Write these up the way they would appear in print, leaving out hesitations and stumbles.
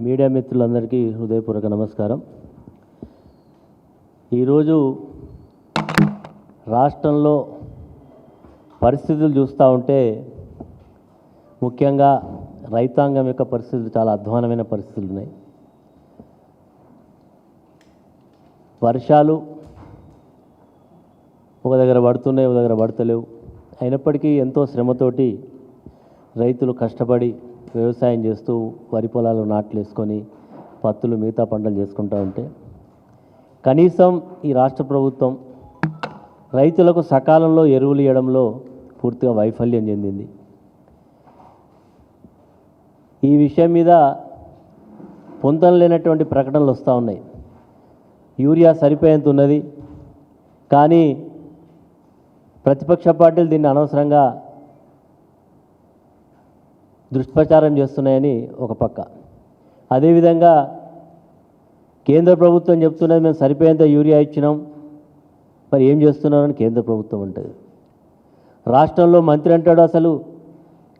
Media మిత్రులందరికీ హృదయపూర్వక నమస్కారం. ఈరోజు రాష్ట్రంలో పరిస్థితులు చూస్తూ ఉంటే ముఖ్యంగా రైతాంగం యొక్క పరిస్థితులు చాలా అధ్వానమైన పరిస్థితులు ఉన్నాయి. వర్షాలు ఒక దగ్గర పడుతున్నాయి, ఒక దగ్గర పడతలేవు. అయినప్పటికీ ఎంతో శ్రమతోటి రైతులు కష్టపడి వ్యవసాయం చేస్తూ వరి పొలాలు నాట్లు వేసుకొని పత్తులు మిగతా పంటలు చేసుకుంటూ ఉంటే కనీసం ఈ రాష్ట్ర ప్రభుత్వం రైతులకు సకాలంలో ఎరువులు ఇవ్వడంలో పూర్తిగా వైఫల్యం చెందింది. ఈ విషయం మీద పొంతన లేనటువంటి ప్రకటనలు వస్తూ ఉన్నాయి. యూరియా సరిపోయేంత ఉన్నది, కానీ ప్రతిపక్ష పార్టీలు దీన్ని అనవసరంగా దుష్ప్రచారం చేస్తున్నాయని ఒక పక్క, అదేవిధంగా కేంద్ర ప్రభుత్వం చెప్తున్నది మేము సరిపోయేంత యూరియా ఇచ్చినాం, మరి ఏం చేస్తున్నారని కేంద్ర ప్రభుత్వం అంటుంది. రాష్ట్రంలో మంత్రి అంటాడు అసలు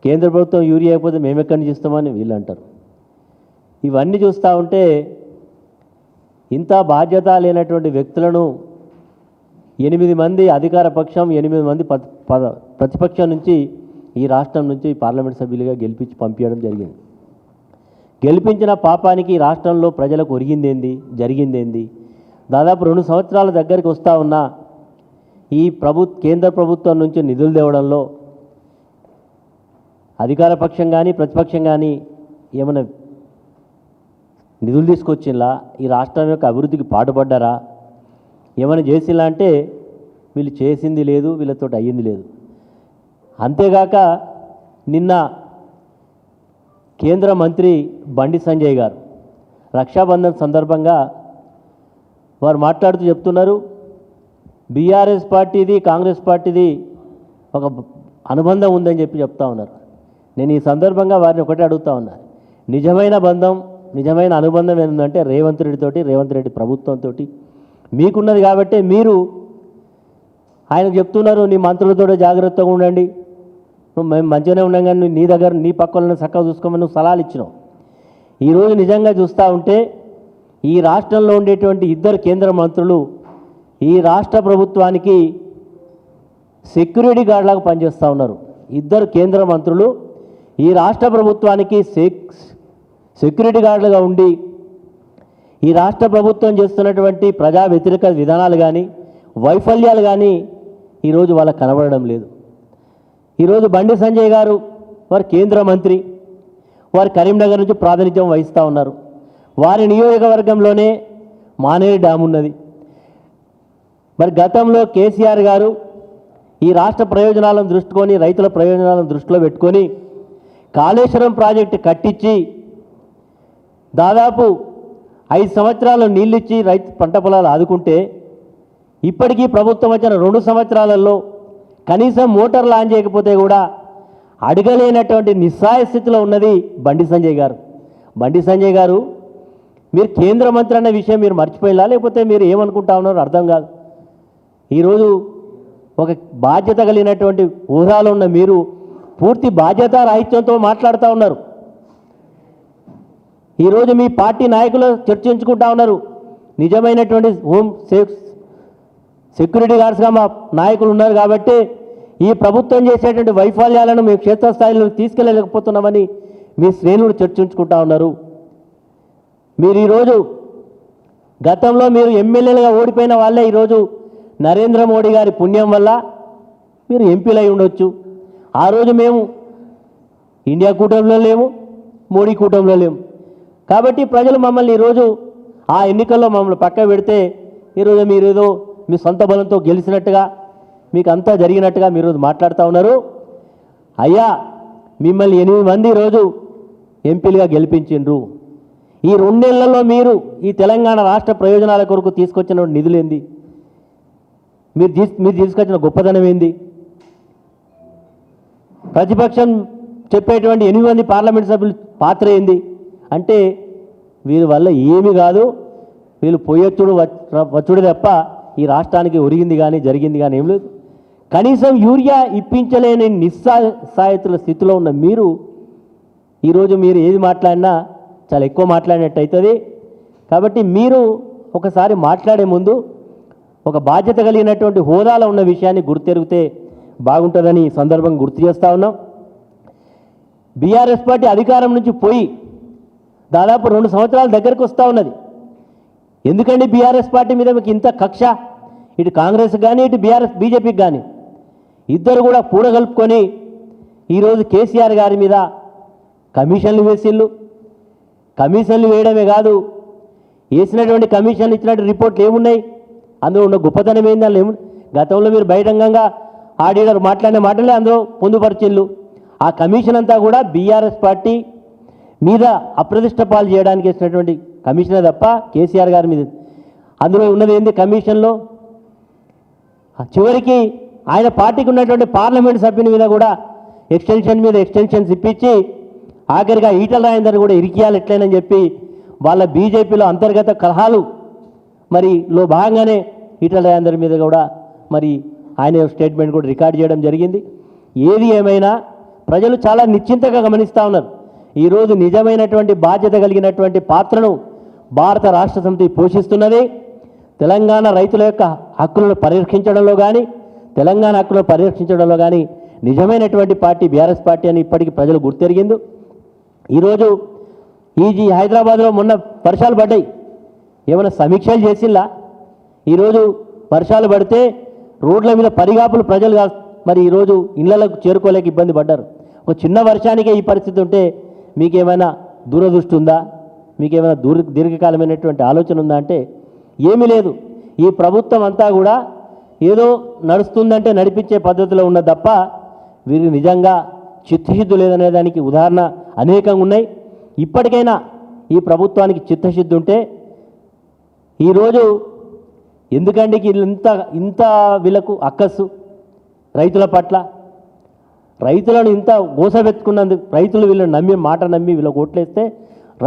కేంద్ర ప్రభుత్వం యూరియా అయిపోతే మేము ఎక్కడి నుంచి ఇస్తామని వీళ్ళు అంటారు. ఇవన్నీ చూస్తూ ఉంటే ఇంత బాధ్యత లేనటువంటి వ్యక్తులను 8 మంది అధికార పక్షం, 8 మంది ప్రతిపక్షం నుంచి ఈ రాష్ట్రం నుంచి పార్లమెంట్ సభ్యులుగా గెలిపించి పంపించడం జరిగింది. గెలిపించిన పాపానికి రాష్ట్రంలో ప్రజలకు జరిగిందేంది? దాదాపు 2 సంవత్సరాల దగ్గరికి వస్తూ ఉన్న ఈ కేంద్ర ప్రభుత్వం నుంచి నిధులు తేవడంలో అధికార పక్షం కానీ ప్రతిపక్షం కానీ ఏమైనా నిధులు తీసుకొచ్చిలా? ఈ రాష్ట్రం యొక్క అభివృద్ధికి పాటుపడ్డారా? ఏమైనా చేసిలా అంటే వీళ్ళు చేసింది లేదు, వీళ్ళతో అయ్యింది లేదు. అంతేగాక నిన్న కేంద్ర మంత్రి బండి సంజయ్ గారు రక్షాబంధన్ సందర్భంగా వారు మాట్లాడుతూ చెప్తున్నారు, బీఆర్ఎస్ పార్టీది కాంగ్రెస్ పార్టీది ఒక అనుబంధం ఉందని చెప్తా ఉన్నారు. నేను ఈ సందర్భంగా వారిని ఒకటే అడుగుతా ఉన్నా, నిజమైన బంధం, నిజమైన అనుబంధం ఏంటంటే రేవంత్ రెడ్డి ప్రభుత్వంతో మీకున్నది. కాబట్టి మీరు ఆయనకు చెప్తున్నారు నీ మంత్రులతో జాగ్రత్తగా ఉండండి, మేము మంచిగానే ఉన్నాం, కానీ నీ దగ్గర నీ పక్కన చక్కగా చూసుకోమని నువ్వు సలహాలు ఇచ్చినావు. ఈరోజు నిజంగా చూస్తూ ఉంటే ఈ రాష్ట్రంలో ఉండేటువంటి 2 కేంద్ర మంత్రులు ఈ రాష్ట్ర ప్రభుత్వానికి సెక్యూరిటీ గార్డులాగా పనిచేస్తూ ఉన్నారు. 2 కేంద్ర మంత్రులు ఈ రాష్ట్ర ప్రభుత్వానికి సెక్యూరిటీ గార్డులుగా ఉండి ఈ రాష్ట్ర ప్రభుత్వం చేస్తున్నటువంటి ప్రజా వ్యతిరేక విధానాలు కానీ వైఫల్యాలు కానీ ఈరోజు వాళ్ళకు కనబడడం లేదు. ఈరోజు బండి సంజయ్ గారు వారు కేంద్ర మంత్రి, వారు కరీంనగర్ నుంచి ప్రాతినిధ్యం వహిస్తూ ఉన్నారు. వారి నియోజకవర్గంలోనే మానేరు డ్యామ్ ఉన్నది. మరి గతంలో కేసీఆర్ గారు ఈ రాష్ట్ర ప్రయోజనాలను దృష్టికొని, రైతుల ప్రయోజనాలను దృష్టిలో పెట్టుకొని కాళేశ్వరం ప్రాజెక్టు కట్టించి దాదాపు 5 సంవత్సరాలు నీళ్ళిచ్చి రైతు పంట పొలాలు ఆదుకుంటే ఇప్పటికీ ప్రభుత్వం వచ్చిన 2 సంవత్సరాలలో కనీసం మోటార్లు ఆన్ చేయకపోతే కూడా అడగలేనటువంటి నిస్సహాయ స్థితిలో ఉన్నది బండి సంజయ్ గారు. బండి సంజయ్ గారు, మీరు కేంద్ర మంత్రి అన్న విషయం మీరు మర్చిపోయినా, లేకపోతే మీరు ఏమనుకుంటా ఉన్నారో అర్థం కాదు. ఈరోజు ఒక బాధ్యత కలిగినటువంటి హోదాలో ఉన్న మీరు పూర్తి బాధ్యత రాహిత్యంతో మాట్లాడుతూ ఉన్నారు. ఈరోజు మీ పార్టీ నాయకులు చర్చించుకుంటా ఉన్నారు, నిజమైనటువంటి సెక్యూరిటీ గార్డ్స్గా మా నాయకులు ఉన్నారు కాబట్టి ఈ ప్రభుత్వం చేసేటువంటి వైఫల్యాలను మేము క్షేత్రస్థాయిలో తీసుకెళ్ళలేకపోతున్నామని మీ శ్రేణులు చర్చించుకుంటా ఉన్నారు. మీరు ఈరోజు గతంలో మీరు ఎమ్మెల్యేలుగా ఓడిపోయిన వాళ్ళే ఈరోజు నరేంద్ర మోడీ గారి పుణ్యం వల్ల మీరు ఎంపీలు అయి ఉండొచ్చు. ఆ రోజు మేము ఇండియా కూటమిలో లేము, మోడీ కూటమిలో లేము. కాబట్టి ప్రజలు మమ్మల్ని ఈరోజు ఆ ఎన్నికల్లో మమ్మల్ని పక్క పెడితే ఈరోజు మీరు ఏదో మీ సొంత బలంతో గెలిచినట్టుగా, మీకు అంతా జరిగినట్టుగా మీరు మాట్లాడుతూ ఉన్నారు. అయ్యా, మిమ్మల్ని 8 మంది ఈరోజు ఎంపీలుగా గెలిపించిండ్రు. ఈ 2 నెలల్లో మీరు ఈ తెలంగాణ రాష్ట్ర ప్రయోజనాల కొరకు తీసుకొచ్చిన నిధులు ఏంది? మీరు తీసుకొచ్చిన గొప్పదనం ఏంది? ప్రతిపక్షం చెప్పేటువంటి 8 మంది పార్లమెంట్ సభ్యుల పాత్ర ఏంది? అంటే వీరి వల్ల ఏమీ కాదు, వీళ్ళు పోయొచ్చుడు వచ్చుడు తప్ప ఈ రాష్ట్రానికి ఒరిగింది కానీ జరిగింది కానీ ఏం లేదు. కనీసం యూరియా ఇప్పించలేని నిస్సహాయతుల స్థితిలో ఉన్న మీరు ఈరోజు మీరు ఏది మాట్లాడినా చాలా ఎక్కువ మాట్లాడినట్టు అవుతుంది. కాబట్టి మీరు ఒకసారి మాట్లాడే ముందు ఒక బాధ్యత కలిగినటువంటి హోదాలో ఉన్న విషయాన్ని గుర్తెరిగితే బాగుంటుందని ఈ సందర్భంగా గుర్తు చేస్తూ ఉన్నాం. బీఆర్ఎస్ పార్టీ అధికారం నుంచి పోయి దాదాపు 2 సంవత్సరాల దగ్గరకు వస్తూ ఉన్నది. ఎందుకండి బీఆర్ఎస్ పార్టీ మీద మీకు ఇంత కక్ష? ఇటు కాంగ్రెస్ కానీ ఇటు బీజేపీకి కానీ ఇద్దరు కూడా పూడగలుపుకొని ఈరోజు కేసీఆర్ గారి మీద కమిషన్లు వేసిళ్ళు. కమిషన్లు వేయడమే కాదు, వేసినటువంటి కమిషన్లు ఇచ్చినటువంటి రిపోర్ట్లు ఏమున్నాయి, అందులో ఉన్న గొప్పతనం ఏంది? అందులో గతంలో మీరు బహిరంగంగా ఆడిటర్ మాట్లాడిన మాటలే అందులో పొందుపరిచిళ్ళు. ఆ కమిషన్ అంతా కూడా బీఆర్ఎస్ పార్టీ మీద అప్రతిష్ట పాలు చేయడానికి వేసినటువంటి కమిషనే తప్ప కేసీఆర్ గారి మీద అందులో ఉన్నది ఏంది కమిషన్లో? చివరికి ఆయన పార్టీకి ఉన్నటువంటి పార్లమెంట్ సభ్యుని మీద కూడా ఎక్స్టెన్షన్ మీద ఎక్స్టెన్షన్స్ ఇప్పించి ఆఖరిగా ఈటల రాజేందర్ కూడా ఇరికియాలి ఎట్లయినని చెప్పి వాళ్ళ బీజేపీలో అంతర్గత కలహాలు లో భాగంగానే ఈటల రాజేందర్ మీద కూడా ఆయన స్టేట్మెంట్ కూడా రికార్డ్ చేయడం జరిగింది. ఏది ఏమైనా ప్రజలు చాలా నిశ్చింతగా గమనిస్తూ ఉన్నారు. ఈరోజు నిజమైనటువంటి బాధ్యత కలిగినటువంటి పాత్రను భారత రాష్ట్ర సమితి పోషిస్తున్నది. తెలంగాణ రైతుల యొక్క హక్కులను పరిరక్షించడంలో కానీ తెలంగాణ హక్కులను పరిరక్షించడంలో కానీ నిజమైనటువంటి పార్టీ బీఆర్ఎస్ పార్టీ అని ఇప్పటికీ ప్రజలు గుర్తెరిగింది. ఈరోజు హైదరాబాద్లో మొన్న వర్షాలు పడ్డాయి, ఏమైనా సమీక్షలు చేసిల్లా? ఈరోజు వర్షాలు పడితే రోడ్ల మీద పరిగాపులు ప్రజలు ఈరోజు ఇళ్లకు చేరుకోలేక ఇబ్బంది పడ్డారు. ఒక చిన్న వర్షానికే ఈ పరిస్థితి ఉంటే మీకేమైనా దూరదృష్టి ఉందా? మీకేమైనా దీర్ఘకాలమైనటువంటి ఆలోచన ఉందా అంటే ఏమీ లేదు. ఈ ప్రభుత్వం అంతా కూడా ఏదో నడుస్తుందంటే నడిపించే పద్ధతిలో ఉన్న తప్ప వీరికి నిజంగా చిత్తశుద్ధి లేదనే దానికి ఉదాహరణ అనేకంగా ఉన్నాయి. ఇప్పటికైనా ఈ ప్రభుత్వానికి చిత్తశుద్ధి ఉంటే ఈరోజు ఎందుకంటే ఇంత వీళ్ళకు అక్కస్సు రైతుల పట్ల, రైతులను ఇంత గోసపెట్టుకున్నందుకు, రైతులు వీళ్ళని మాట నమ్మి వీళ్ళకి ఓట్లేస్తే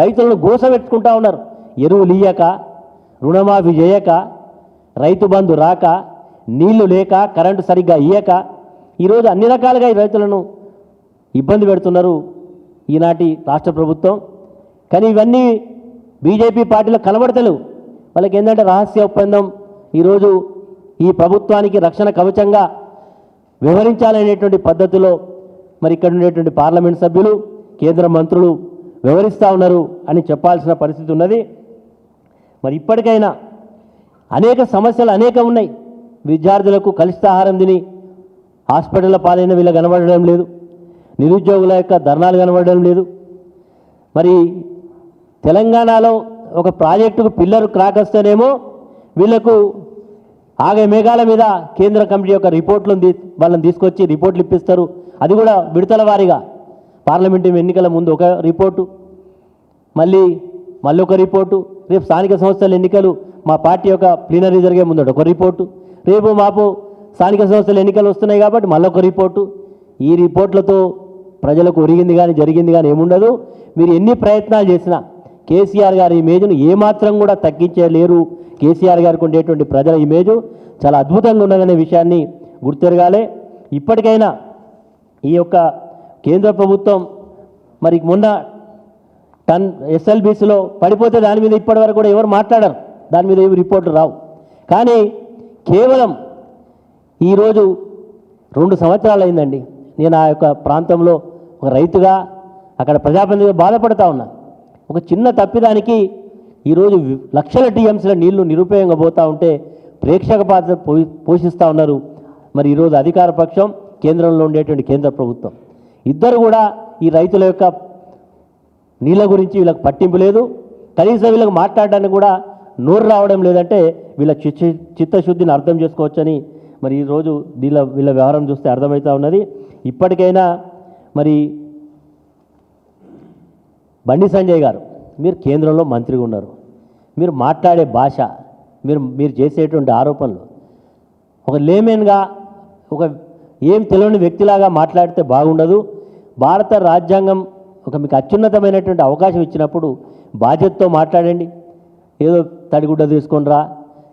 రైతులను గోసపెట్టుకుంటా ఉన్నారు. ఎరువులు ఇయ్యక, రుణమాఫీ చేయక, రైతు బంధు రాక, నీళ్లు లేక, కరెంటు సరిగ్గా ఇయ్యక ఈరోజు అన్ని రకాలుగా ఈ రైతులను ఇబ్బంది పెడుతున్నారు ఈనాటి రాష్ట్ర ప్రభుత్వం. కానీ ఇవన్నీ బీజేపీ పార్టీలో కనబడతలేవు. వాళ్ళకి ఏంటంటే రహస్య ఒప్పందం ఈరోజు ఈ ప్రభుత్వానికి రక్షణ కవచంగా వ్యవహరించాలనేటువంటి పద్ధతిలో ఇక్కడ ఉండేటువంటి పార్లమెంట్ సభ్యులు, కేంద్ర మంత్రులు వ్యవహరిస్తూ ఉన్నారు అని చెప్పాల్సిన పరిస్థితి ఉన్నది. ఇప్పటికైనా అనేక సమస్యలు అనేకం ఉన్నాయి. విద్యార్థులకు కలుషితాహారం తిని హాస్పిటల్ల పాలైన వీళ్ళు కనబడడం లేదు. నిరుద్యోగుల యొక్క ధర్నాలు కనబడడం లేదు. తెలంగాణలో ఒక ప్రాజెక్టుకు పిల్లర్ క్రాక్ వస్తేనేమో వీళ్లకు ఆగే మేఘాల మీద కేంద్ర కమిటీ యొక్క రిపోర్ట్లను వాళ్ళని తీసుకొచ్చి రిపోర్ట్లు ఇప్పిస్తారు. అది కూడా విడతల వారీగా. పార్లమెంటు ఎన్నికల ముందు ఒక రిపోర్టు, మళ్ళీ ఒక రిపోర్టు, రేపు స్థానిక సంస్థల ఎన్నికలు మా పార్టీ యొక్క ప్లీనరీ జరిగే ముందు ఒక రిపోర్టు, రేపు మాపు స్థానిక సంస్థల ఎన్నికలు వస్తున్నాయి కాబట్టి మళ్ళొక రిపోర్టు. ఈ రిపోర్ట్లతో ప్రజలకు ఒరిగింది కానీ జరిగింది కానీ ఏముండదు. మీరు ఎన్ని ప్రయత్నాలు చేసినా కేసీఆర్ గారి ఇమేజ్ను ఏమాత్రం కూడా తగ్గించలేరు. కేసీఆర్ గారికి ఉండేటువంటి ప్రజల ఇమేజు చాలా అద్భుతంగా ఉన్నదనే విషయాన్ని గుర్తెరగాలి. ఇప్పటికైనా ఈ యొక్క కేంద్ర ప్రభుత్వం మొన్న ఎస్ఎల్బీసీలో పడిపోతే దాని మీద ఇప్పటి వరకు కూడా ఎవరు మాట్లాడరు, దాని మీద ఏమి రిపోర్టు రావు. కానీ కేవలం ఈరోజు 2 సంవత్సరాలు అయిందండి. నేను ఆ యొక్క ప్రాంతంలో ఒక రైతుగా అక్కడ ప్రజాప్రతినిధిగా బాధపడతా ఉన్నా. ఒక చిన్న తప్పిదానికి ఈరోజు లక్షల టీఎంసీల నీళ్లు నిరుపయోగంగా పోతూ ఉంటే ప్రేక్షక పాత్ర పోషిస్తూ ఉన్నారు ఈరోజు అధికార పక్షం, కేంద్రంలో ఉండేటువంటి కేంద్ర ప్రభుత్వం. ఇద్దరు కూడా ఈ రైతుల యొక్క నీళ్ళ గురించి వీళ్ళకి పట్టింపు లేదు. కనీసం వీళ్ళకి మాట్లాడడానికి కూడా నోరు రావడం లేదంటే వీళ్ళ చిత్తశుద్ధిని అర్థం చేసుకోవచ్చని ఈరోజు వీళ్ళ వ్యవహారం చూస్తే అర్థమవుతూ ఉన్నది. ఇప్పటికైనా బండి సంజయ్ గారు, మీరు కేంద్రంలో మంత్రిగా ఉన్నారు. మీరు మాట్లాడే భాష, మీరు చేసేటువంటి ఆరోపణలు ఒక లేమెన్గా, ఒక ఏం తెలియని వ్యక్తిలాగా మాట్లాడితే బాగుండదు. భారత రాజ్యాంగం మీకు అత్యున్నతమైనటువంటి అవకాశం ఇచ్చినప్పుడు బాధ్యతతో మాట్లాడండి. ఏదో తడిగుడ్డ తీసుకొని రా,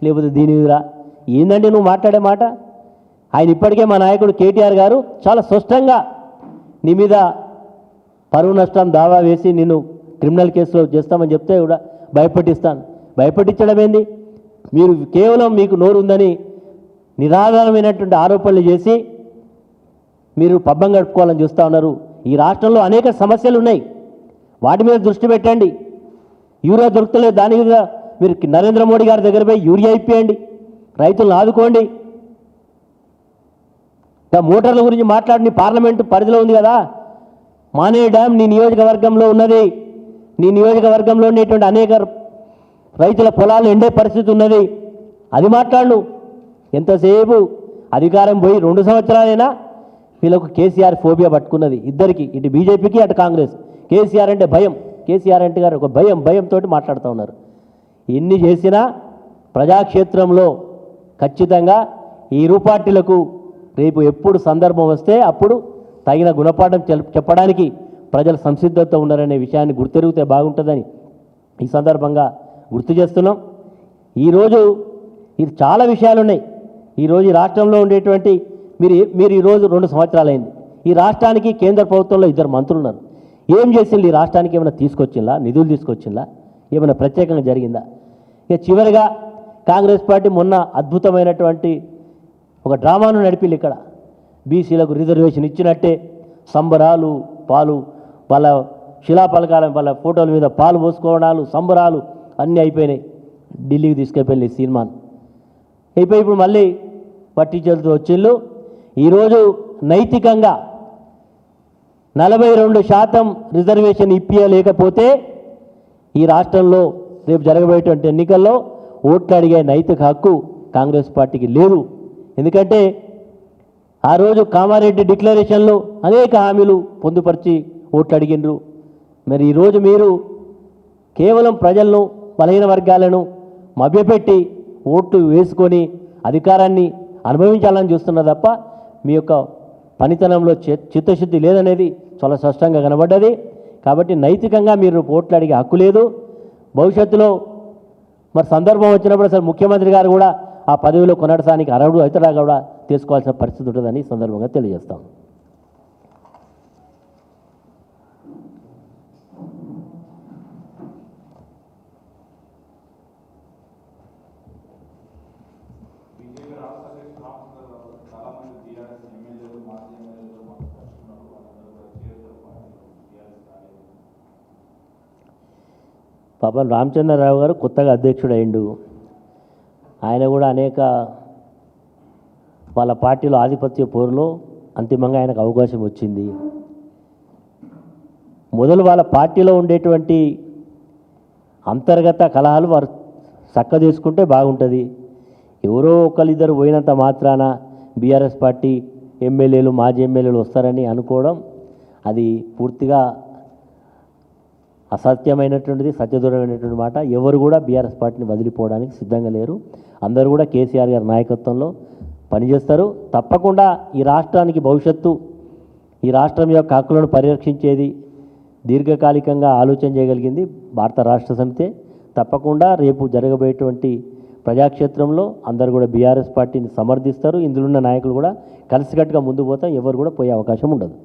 లేకపోతే దీని రా, ఏందంటే నువ్వు మాట్లాడే మాట. ఆయన ఇప్పటికే మా నాయకుడు కేటీఆర్ గారు చాలా స్పష్టంగా నీ మీద పరువు నష్టం దావా వేసి నిన్ను క్రిమినల్ కేసులో చేస్తామని చెప్తే కూడా భయపెట్టిస్తాను. భయపెట్టించడం ఏంది? మీరు కేవలం మీకు నోరు ఉందని నిరాధారమైనటువంటి ఆరోపణలు చేసి మీరు పబ్బం గడుపుకోవాలని చూస్తూ ఉన్నారు. ఈ రాష్ట్రంలో అనేక సమస్యలు ఉన్నాయి, వాటి మీద దృష్టి పెట్టండి. యూరియా దొరుకుతలేదు, దాని మీద మీరు నరేంద్ర మోడీ గారి దగ్గర పోయి యూరియా ఇప్పియండి, రైతులను ఆదుకోండి. మోటార్ల గురించి మాట్లాడి పార్లమెంటు పరిధిలో ఉంది కదా, మానే డ్యామ్ నీ నియోజకవర్గంలో ఉన్నది. నీ నియోజకవర్గంలో ఉండేటువంటి అనేక రైతుల పొలాలు ఎండే పరిస్థితి ఉన్నది, అది మాట్లాడు. ఎంతసేపు అధికారం పోయి 2 సంవత్సరాలైనా వీళ్ళకు కేసీఆర్ ఫోబియా పట్టుకున్నది ఇద్దరికి, ఇటు బీజేపీకి అటు కాంగ్రెస్. కేసీఆర్ అంటే భయం, కేసీఆర్ అంటే గారు ఒక భయంతో మాట్లాడుతూ ఉన్నారు. ఎన్ని చేసినా ప్రజాక్షేత్రంలో ఖచ్చితంగా ఈ ఇరు పార్టీలకు రేపు ఎప్పుడు సందర్భం వస్తే అప్పుడు తగిన గుణపాఠం చెప్పడానికి ప్రజలు సంసిద్ధత ఉన్నారనే విషయాన్ని గుర్తెరిగితే బాగుంటుందని ఈ సందర్భంగా గుర్తు చేస్తున్నాం. ఈరోజు ఇది చాలా విషయాలు ఉన్నాయి. ఈరోజు ఈ రాష్ట్రంలో ఉండేటువంటి మీరు ఈరోజు 2 సంవత్సరాలైంది. ఈ రాష్ట్రానికి కేంద్ర ప్రభుత్వంలో 2 మంత్రులు ఉన్నారు. ఏం చేసింది? ఈ రాష్ట్రానికి ఏమైనా తీసుకొచ్చిందా? నిధులు తీసుకొచ్చిందా? ఏమైనా ప్రత్యేకంగా జరిగిందా? ఇక చివరిగా కాంగ్రెస్ పార్టీ మొన్న అద్భుతమైనటువంటి ఒక డ్రామాను నడిపిల్లు. ఇక్కడ బీసీలకు రిజర్వేషన్ ఇచ్చినట్టే సంబరాలు, పాలు వాళ్ళ శిలాపలకాల వాళ్ళ ఫోటోల మీద పాలు పోసుకోవడాలు, సంబరాలు అన్నీ అయిపోయినాయి. ఢిల్లీకి తీసుకెళ్ళి సినిమాను అయిపోయి ఇప్పుడు మళ్ళీ పట్టించేలతో వచ్చిళ్ళు. ఈరోజు నైతికంగా 42% రిజర్వేషన్ ఇప్పించలేకపోతే ఈ రాష్ట్రంలో రేపు జరగబోయేటువంటి ఎన్నికల్లో ఓట్లు అడిగే నైతిక హక్కు కాంగ్రెస్ పార్టీకి లేదు. ఎందుకంటే ఆ రోజు కామారెడ్డి డిక్లరేషన్లో అనేక హామీలు పొందుపరిచి ఓట్లు అడిగినరు. మరి ఈరోజు మీరు కేవలం ప్రజలను, బలహీన వర్గాలను మభ్యపెట్టి ఓట్లు వేసుకొని అధికారాన్ని అనుభవించాలని చూస్తున్నారు తప్ప మీ యొక్క పనితనంలో చిత్తశుద్ధి లేదనేది చాలా స్పష్టంగా కనబడ్డది. కాబట్టి నైతికంగా మీరు ఓట్లు అడిగే హక్కు లేదు. భవిష్యత్తులో మరి సందర్భం వచ్చినప్పుడు అసలు ముఖ్యమంత్రి గారు కూడా ఆ పదవిలో కొనసాగడానికి అర్హుడు అవుతాడా కూడా తీసుకోవాల్సిన పరిస్థితి ఉంటుందని సందర్భంగా తెలియజేస్తాం. పాపం రామచంద్రరావు గారు కొత్తగా అధ్యక్షుడు అయిండు. ఆయన కూడా అనేక వాళ్ళ పార్టీలో ఆధిపత్య పోరులో అంతిమంగా ఆయనకు అవకాశం వచ్చింది. మొదలు వాళ్ళ పార్టీలో ఉండేటువంటి అంతర్గత కలహాలు వారు చక్కదీసుకుంటే బాగుంటుంది. ఎవరో ఒకరిద్దరు పోయినంత మాత్రాన బీఆర్ఎస్ పార్టీ ఎమ్మెల్యేలు, మాజీ ఎమ్మెల్యేలు వస్తారని అనుకోవడం అది పూర్తిగా అసత్యమైనటువంటిది, సత్యదూరమైనటువంటి మాట. ఎవరు కూడా బీఆర్ఎస్ పార్టీని వదిలిపోవడానికి సిద్ధంగా లేరు. అందరూ కూడా కేసీఆర్ గారి నాయకత్వంలో పనిచేస్తారు. తప్పకుండా ఈ రాష్ట్రానికి భవిష్యత్తు, ఈ రాష్ట్రం యొక్క హక్కులను పరిరక్షించేది దీర్ఘకాలికంగా ఆలోచన చేయగలిగింది భారత రాష్ట్ర సమితే. తప్పకుండా రేపు జరగబోయేటువంటి ప్రజాక్షేత్రంలో అందరూ కూడా బీఆర్ఎస్ పార్టీని సమర్థిస్తారు. ఇందులో ఉన్న నాయకులు కూడా కలిసికట్టుగా ముందుకు పోతాం. ఎవరు కూడా పోయే అవకాశం ఉండదు.